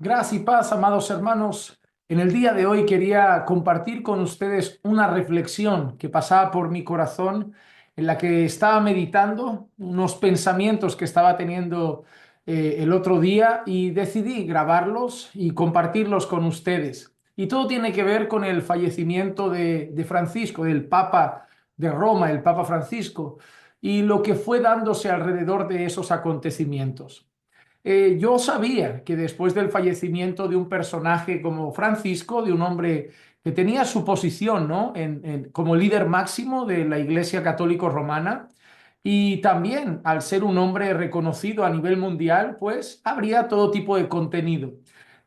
Gracias y paz, amados hermanos. En el día de hoy quería compartir con ustedes una reflexión que pasaba por mi corazón, en la que estaba meditando unos pensamientos que estaba teniendo el otro día y decidí grabarlos y compartirlos con ustedes. Y todo tiene que ver con el fallecimiento de Francisco, del Papa de Roma, el Papa Francisco, y lo que fue dándose alrededor de esos acontecimientos. Yo sabía que después del fallecimiento de un personaje como Francisco, de un hombre que tenía su posición, ¿no? Como líder máximo de la Iglesia Católica Romana, y también al ser un hombre reconocido a nivel mundial, pues habría todo tipo de contenido,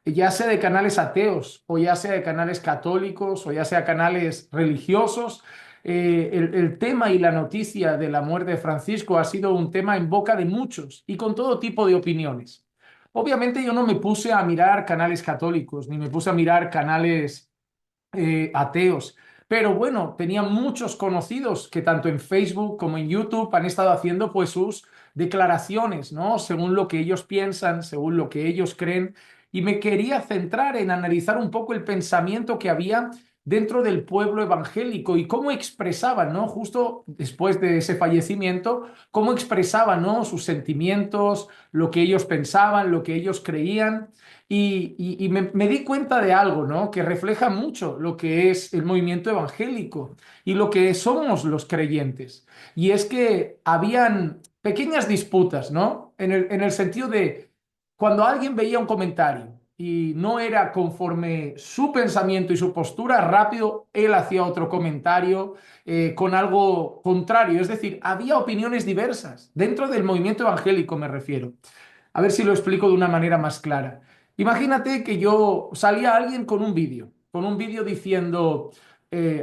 ya sea de canales ateos, o ya sea de canales católicos, o ya sea canales religiosos. El tema y la noticia de la muerte de Francisco ha sido un tema en boca de muchos y con todo tipo de opiniones. Obviamente yo no me puse a mirar canales católicos, ni me puse a mirar canales ateos. Pero bueno, tenía muchos conocidos que tanto en Facebook como en YouTube han estado haciendo pues sus declaraciones, ¿no? Según lo que ellos piensan, según lo que ellos creen. Y me quería centrar en analizar un poco el pensamiento que había dentro del pueblo evangélico y cómo expresaban, ¿no? Justo después de ese fallecimiento, cómo expresaban, ¿no? Sus sentimientos, lo que ellos pensaban, lo que ellos creían. Y me di cuenta de algo, ¿no? Que refleja mucho lo que es el movimiento evangélico y lo que somos los creyentes. Y es que habían pequeñas disputas, ¿no? En el sentido de cuando alguien veía un comentario y no era conforme su pensamiento y su postura, rápido él hacía otro comentario con algo contrario. Es decir, había opiniones diversas dentro del movimiento evangélico, me refiero. A ver si lo explico de una manera más clara. Imagínate que yo salía alguien con un vídeo diciendo,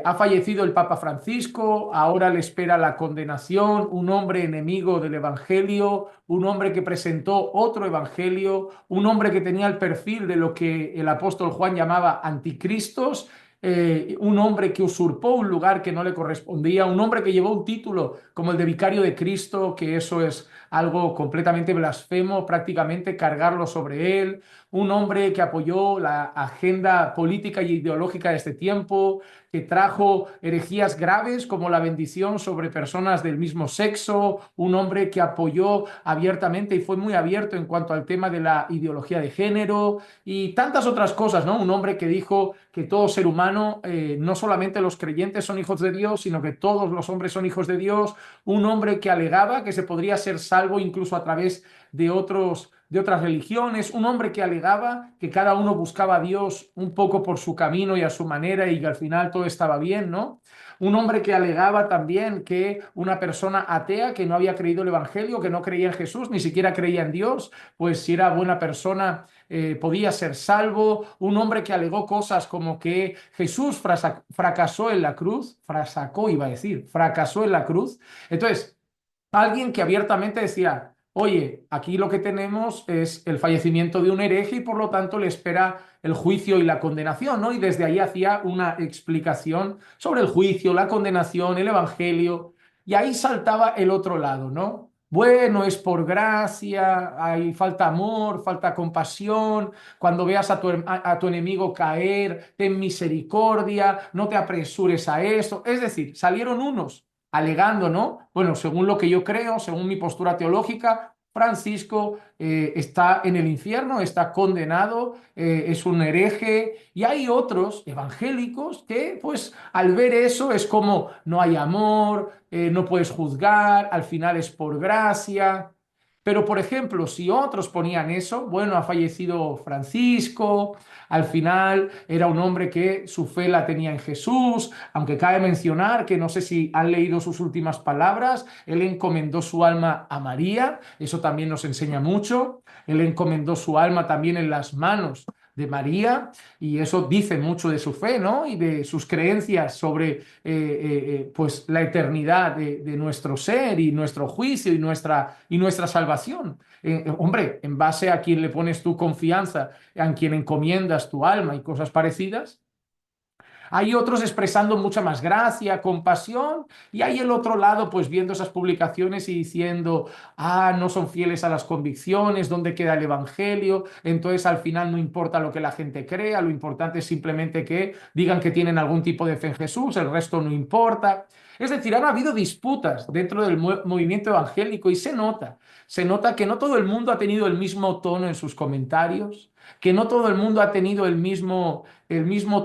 ha fallecido el Papa Francisco, ahora le espera la condenación, un hombre enemigo del Evangelio, un hombre que presentó otro Evangelio, un hombre que tenía el perfil de lo que el apóstol Juan llamaba anticristos, un hombre que usurpó un lugar que no le correspondía, un hombre que llevó un título como el de vicario de Cristo, que eso es algo completamente blasfemo, prácticamente cargarlo sobre él, un hombre que apoyó la agenda política y ideológica de este tiempo, que trajo herejías graves como la bendición sobre personas del mismo sexo, un hombre que apoyó abiertamente y fue muy abierto en cuanto al tema de la ideología de género y tantas otras cosas, ¿no? Un hombre que dijo que todo ser humano, no solamente los creyentes son hijos de Dios, sino que todos los hombres son hijos de Dios, un hombre que alegaba que se podría ser salvo incluso a través de otras religiones, un hombre que alegaba que cada uno buscaba a Dios un poco por su camino y a su manera y que al final todo estaba bien, ¿no? Un hombre que alegaba también que una persona atea que no había creído el Evangelio, que no creía en Jesús, ni siquiera creía en Dios, pues si era buena persona podía ser salvo. Un hombre que alegó cosas como que Jesús fracasó en la cruz, iba a decir, fracasó en la cruz. Entonces, alguien que abiertamente decía, oye, aquí lo que tenemos es el fallecimiento de un hereje y por lo tanto le espera el juicio y la condenación, ¿no? Y desde ahí hacía una explicación sobre el juicio, la condenación, el evangelio, y ahí saltaba el otro lado, ¿no? Bueno, es por gracia, hay falta amor, falta compasión. Cuando veas a tu enemigo caer, ten misericordia, no te apresures a eso. Es decir, salieron unos alegando, ¿no? Bueno, según lo que yo creo, según mi postura teológica, Francisco está en el infierno, está condenado, es un hereje, y hay otros evangélicos que, pues, al ver eso es como no hay amor, no puedes juzgar, al final es por gracia. Pero, por ejemplo, si otros ponían eso, bueno, ha fallecido Francisco, al final era un hombre que su fe la tenía en Jesús, aunque cabe mencionar que no sé si han leído sus últimas palabras, él encomendó su alma a María, eso también nos enseña mucho, él encomendó su alma también en las manos de María y eso dice mucho de su fe, ¿no? Y de sus creencias sobre pues la eternidad de nuestro ser y nuestro juicio y nuestra salvación. Hombre, en base a quien le pones tu confianza, a quien encomiendas tu alma y cosas parecidas. Hay otros expresando mucha más gracia, compasión, y hay el otro lado pues viendo esas publicaciones y diciendo, no son fieles a las convicciones, ¿dónde queda el evangelio? Entonces al final no importa lo que la gente crea, lo importante es simplemente que digan que tienen algún tipo de fe en Jesús, el resto no importa. Es decir, han habido disputas dentro del movimiento evangélico y se nota que no todo el mundo ha tenido el mismo tono en sus comentarios, que no todo el mundo ha tenido el mismo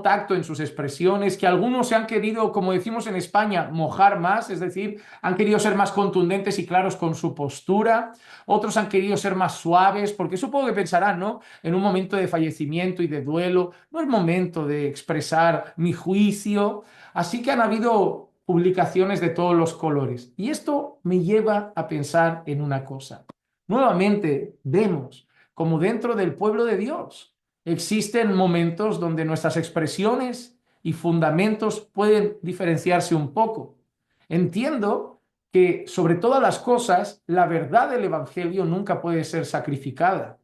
tacto en sus expresiones, que algunos se han querido, como decimos en España, mojar más, es decir, han querido ser más contundentes y claros con su postura, otros han querido ser más suaves, porque supongo que pensarán, ¿no? En un momento de fallecimiento y de duelo, no es momento de expresar mi juicio, así que han habido publicaciones de todos los colores. Y esto me lleva a pensar en una cosa. Nuevamente vemos como dentro del pueblo de Dios existen momentos donde nuestras expresiones y fundamentos pueden diferenciarse un poco. Entiendo que sobre todas las cosas, la verdad del Evangelio nunca puede ser sacrificada.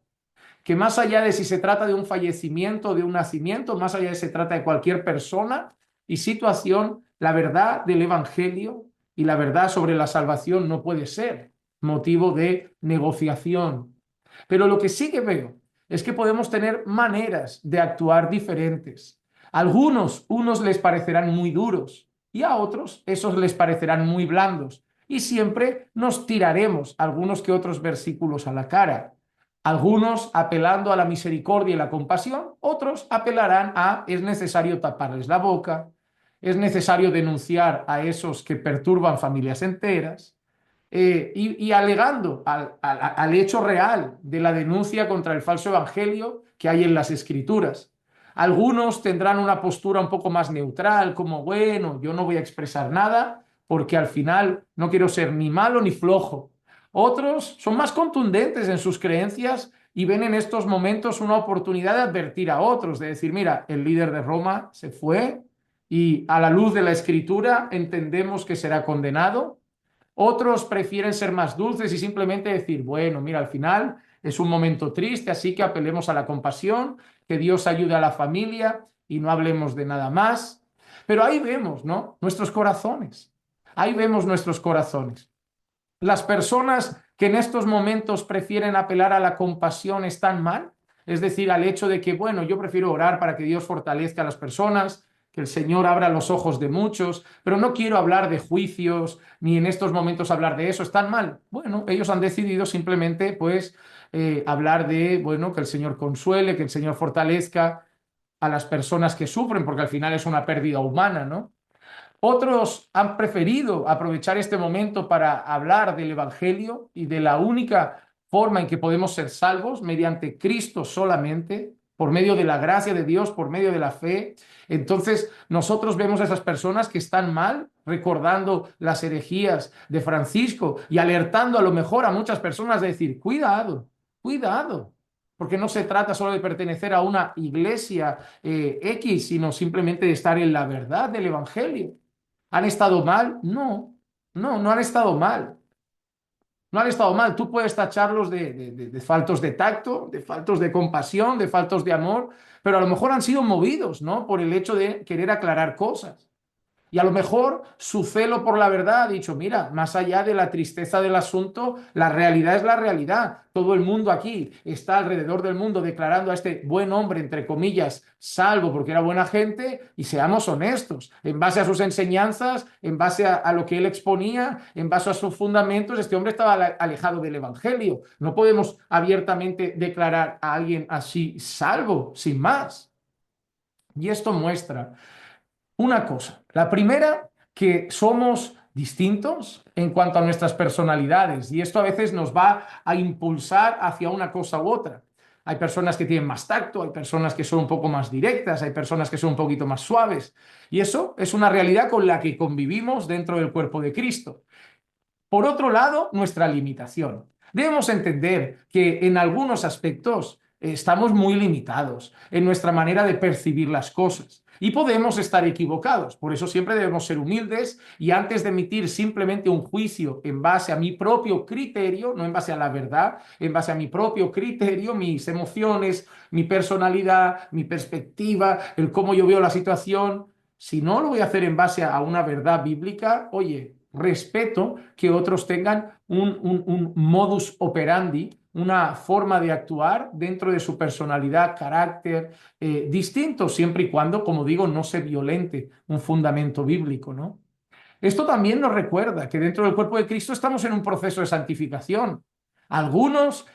Que más allá de si se trata de un fallecimiento o de un nacimiento, más allá de si se trata de cualquier persona y situación, la verdad del Evangelio y la verdad sobre la salvación no puede ser motivo de negociación. Pero lo que sí que veo es que podemos tener maneras de actuar diferentes. Unos les parecerán muy duros y a otros esos les parecerán muy blandos. Y siempre nos tiraremos algunos que otros versículos a la cara. Algunos apelando a la misericordia y la compasión, otros apelarán a es necesario taparles la boca, es necesario denunciar a esos que perturban familias enteras, y alegando al hecho real de la denuncia contra el falso evangelio que hay en las escrituras. Algunos tendrán una postura un poco más neutral, como, bueno, yo no voy a expresar nada porque al final no quiero ser ni malo ni flojo. Otros son más contundentes en sus creencias y ven en estos momentos una oportunidad de advertir a otros, de decir, mira, el líder de Roma se fue y a la luz de la escritura entendemos que será condenado. Otros prefieren ser más dulces y simplemente decir, bueno, mira, al final es un momento triste, así que apelemos a la compasión, que Dios ayude a la familia y no hablemos de nada más. Pero ahí vemos, ¿no? Nuestros corazones. Ahí vemos nuestros corazones. Las personas que en estos momentos prefieren apelar a la compasión están mal, es decir, al hecho de que, bueno, yo prefiero orar para que Dios fortalezca a las personas, que el Señor abra los ojos de muchos, pero no quiero hablar de juicios, ni en estos momentos hablar de eso, están mal. Bueno, ellos han decidido simplemente, pues, hablar de, bueno, que el Señor consuele, que el Señor fortalezca a las personas que sufren, porque al final es una pérdida humana, ¿no? Otros han preferido aprovechar este momento para hablar del Evangelio y de la única forma en que podemos ser salvos, mediante Cristo solamente, por medio de la gracia de Dios, por medio de la fe. Entonces, nosotros vemos a esas personas que están mal, recordando las herejías de Francisco y alertando a lo mejor a muchas personas de decir, cuidado, cuidado, porque no se trata solo de pertenecer a una iglesia X, sino simplemente de estar en la verdad del Evangelio. ¿Han estado mal? No, no han estado mal. No han estado mal. Tú puedes tacharlos de faltos de tacto, de faltos de compasión, de faltos de amor, pero a lo mejor han sido movidos, ¿no? Por el hecho de querer aclarar cosas. Y a lo mejor su celo por la verdad ha dicho, mira, más allá de la tristeza del asunto, la realidad es la realidad. Todo el mundo aquí está alrededor del mundo declarando a este buen hombre, entre comillas, salvo porque era buena gente, y seamos honestos, en base a sus enseñanzas, en base a lo que él exponía, en base a sus fundamentos, este hombre estaba alejado del Evangelio. No podemos abiertamente declarar a alguien así salvo, sin más. Y esto muestra una cosa. La primera, que somos distintos en cuanto a nuestras personalidades y esto a veces nos va a impulsar hacia una cosa u otra. Hay personas que tienen más tacto, hay personas que son un poco más directas, hay personas que son un poquito más suaves y eso es una realidad con la que convivimos dentro del cuerpo de Cristo. Por otro lado, nuestra limitación. Debemos entender que en algunos aspectos estamos muy limitados en nuestra manera de percibir las cosas y podemos estar equivocados. Por eso siempre debemos ser humildes y antes de emitir simplemente un juicio en base a mi propio criterio, no en base a la verdad, en base a mi propio criterio, mis emociones, mi personalidad, mi perspectiva, el cómo yo veo la situación, Si no lo voy a hacer en base a una verdad bíblica, oye, respeto que otros tengan un modus operandi, una forma de actuar dentro de su personalidad, carácter, distinto, siempre y cuando, como digo, no se violente un fundamento bíblico, ¿no? Esto también nos recuerda que dentro del cuerpo de Cristo estamos en un proceso de santificación. Algunos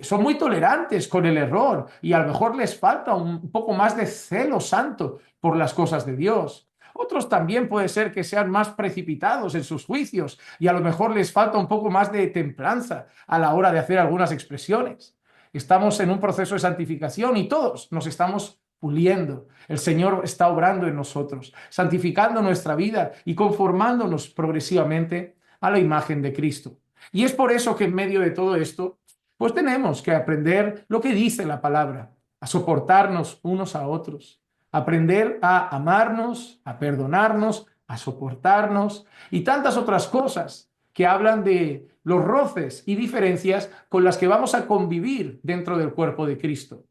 son muy tolerantes con el error y a lo mejor les falta un poco más de celo santo por las cosas de Dios. Otros también puede ser que sean más precipitados en sus juicios y a lo mejor les falta un poco más de templanza a la hora de hacer algunas expresiones. Estamos en un proceso de santificación y todos nos estamos puliendo. El Señor está obrando en nosotros, santificando nuestra vida y conformándonos progresivamente a la imagen de Cristo. Y es por eso que en medio de todo esto, pues tenemos que aprender lo que dice la palabra, a soportarnos unos a otros, aprender a amarnos, a perdonarnos, a soportarnos y tantas otras cosas que hablan de los roces y diferencias con las que vamos a convivir dentro del cuerpo de Cristo.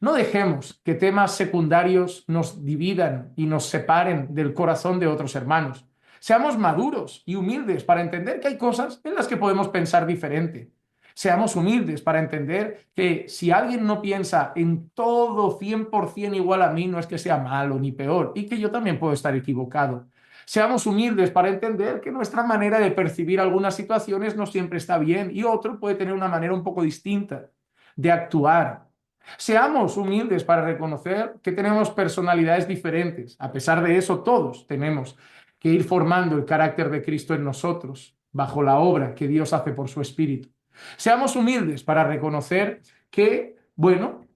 No dejemos que temas secundarios nos dividan y nos separen del corazón de otros hermanos. Seamos maduros y humildes para entender que hay cosas en las que podemos pensar diferente. Seamos humildes para entender que si alguien no piensa en todo 100% igual a mí, no es que sea malo ni peor y que yo también puedo estar equivocado. Seamos humildes para entender que nuestra manera de percibir algunas situaciones no siempre está bien y otro puede tener una manera un poco distinta de actuar. Seamos humildes para reconocer que tenemos personalidades diferentes. A pesar de eso, todos tenemos que ir formando el carácter de Cristo en nosotros, bajo la obra que Dios hace por su Espíritu. Seamos humildes para reconocer que, bueno,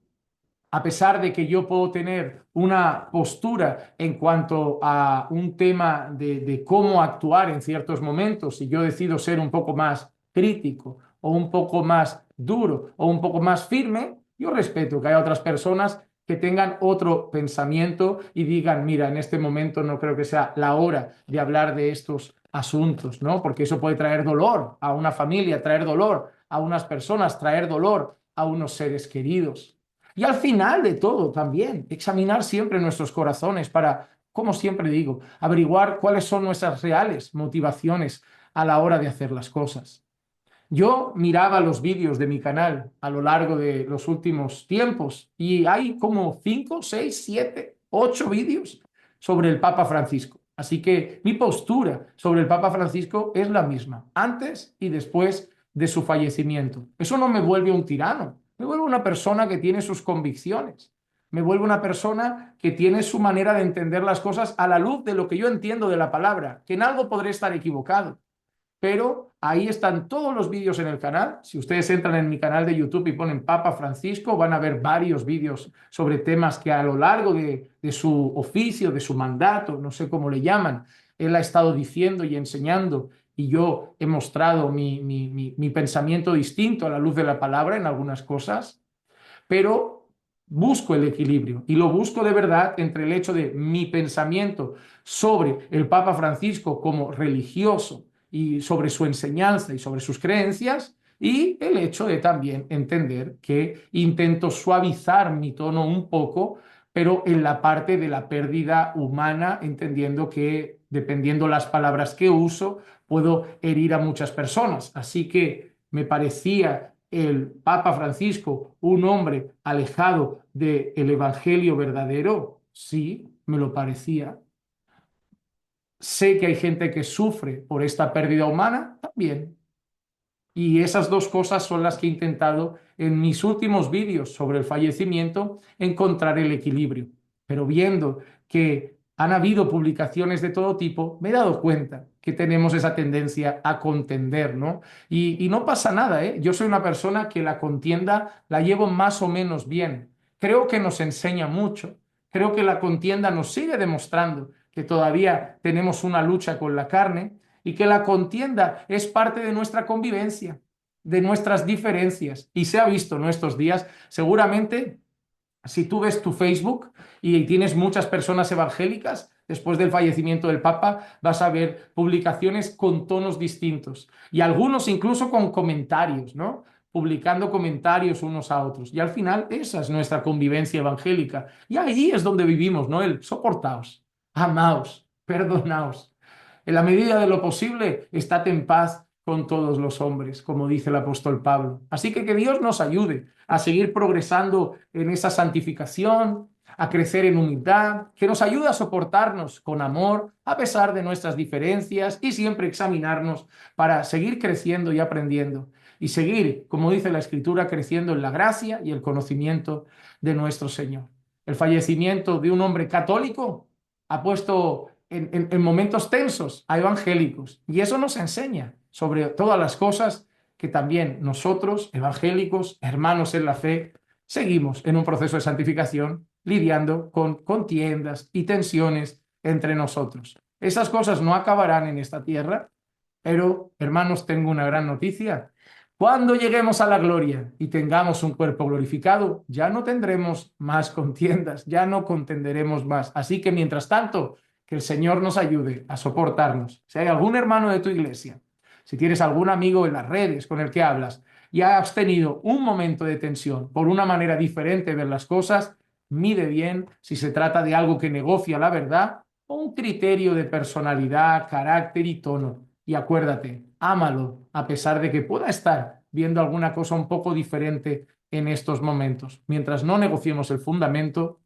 a pesar de que yo puedo tener una postura en cuanto a un tema de cómo actuar en ciertos momentos, y yo decido ser un poco más crítico o un poco más duro o un poco más firme, yo respeto que haya otras personas que tengan otro pensamiento y digan, mira, en este momento no creo que sea la hora de hablar de estos asuntos, ¿no? Porque eso puede traer dolor a una familia, traer dolor a unas personas, traer dolor a unos seres queridos. Y al final de todo también, examinar siempre nuestros corazones para, como siempre digo, averiguar cuáles son nuestras reales motivaciones a la hora de hacer las cosas. Yo miraba los vídeos de mi canal a lo largo de los últimos tiempos y hay como 5, 6, 7, 8 vídeos sobre el Papa Francisco. Así que mi postura sobre el Papa Francisco es la misma, antes y después de su fallecimiento. Eso no me vuelve un tirano, me vuelve una persona que tiene sus convicciones, me vuelve una persona que tiene su manera de entender las cosas a la luz de lo que yo entiendo de la palabra, que en algo podré estar equivocado, pero ahí están todos los vídeos en el canal. Si ustedes entran en mi canal de YouTube y ponen Papa Francisco, van a ver varios vídeos sobre temas que a lo largo de su oficio, de su mandato, no sé cómo le llaman, él ha estado diciendo y enseñando y yo he mostrado mi pensamiento distinto a la luz de la palabra en algunas cosas, pero busco el equilibrio y lo busco de verdad entre el hecho de mi pensamiento sobre el Papa Francisco como religioso y sobre su enseñanza y sobre sus creencias y el hecho de también entender que intento suavizar mi tono un poco, pero en la parte de la pérdida humana, entendiendo que dependiendo las palabras que uso, puedo herir a muchas personas. Así que me parecía el Papa Francisco un hombre alejado del Evangelio verdadero. Sí, me lo parecía. Sé que hay gente que sufre por esta pérdida humana también. Y esas dos cosas son las que he intentado en mis últimos vídeos sobre el fallecimiento encontrar el equilibrio. Pero viendo que han habido publicaciones de todo tipo, me he dado cuenta que tenemos esa tendencia a contender, ¿no? Y no pasa nada, ¿eh? Yo soy una persona que la contienda la llevo más o menos bien. Creo que nos enseña mucho. Creo que la contienda nos sigue demostrando que todavía tenemos una lucha con la carne y que la contienda es parte de nuestra convivencia, de nuestras diferencias. Y se ha visto en estos días, seguramente, si tú ves tu Facebook y tienes muchas personas evangélicas, después del fallecimiento del Papa, vas a ver publicaciones con tonos distintos y algunos incluso con comentarios, ¿no? publicando comentarios unos a otros. Y al final esa es nuestra convivencia evangélica. Y ahí es donde vivimos, ¿no? El soportaos, amaos, perdonaos. En la medida de lo posible, estad en paz con todos los hombres, como dice el apóstol Pablo. Así que Dios nos ayude a seguir progresando en esa santificación, a crecer en humildad, que nos ayude a soportarnos con amor a pesar de nuestras diferencias y siempre examinarnos para seguir creciendo y aprendiendo y seguir, como dice la Escritura, creciendo en la gracia y el conocimiento de nuestro Señor. El fallecimiento de un hombre católico ha puesto en momentos tensos a evangélicos y eso nos enseña sobre todas las cosas que también nosotros, evangélicos, hermanos en la fe, seguimos en un proceso de santificación lidiando con contiendas y tensiones entre nosotros. Esas cosas no acabarán en esta tierra, pero, hermanos, tengo una gran noticia. Cuando lleguemos a la gloria y tengamos un cuerpo glorificado, ya no tendremos más contiendas, ya no contenderemos más. Así que, mientras tanto, que el Señor nos ayude a soportarnos. Si hay algún hermano de tu iglesia, si tienes algún amigo en las redes con el que hablas y has tenido un momento de tensión por una manera diferente de ver las cosas, mide bien si se trata de algo que negocia la verdad o un criterio de personalidad, carácter y tono. Y acuérdate, ámalo a pesar de que pueda estar viendo alguna cosa un poco diferente en estos momentos. Mientras no negociemos el fundamento,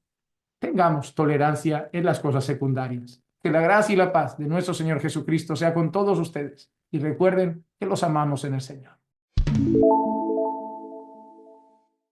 tengamos tolerancia en las cosas secundarias. Que la gracia y la paz de nuestro Señor Jesucristo sea con todos ustedes y recuerden que los amamos en el Señor.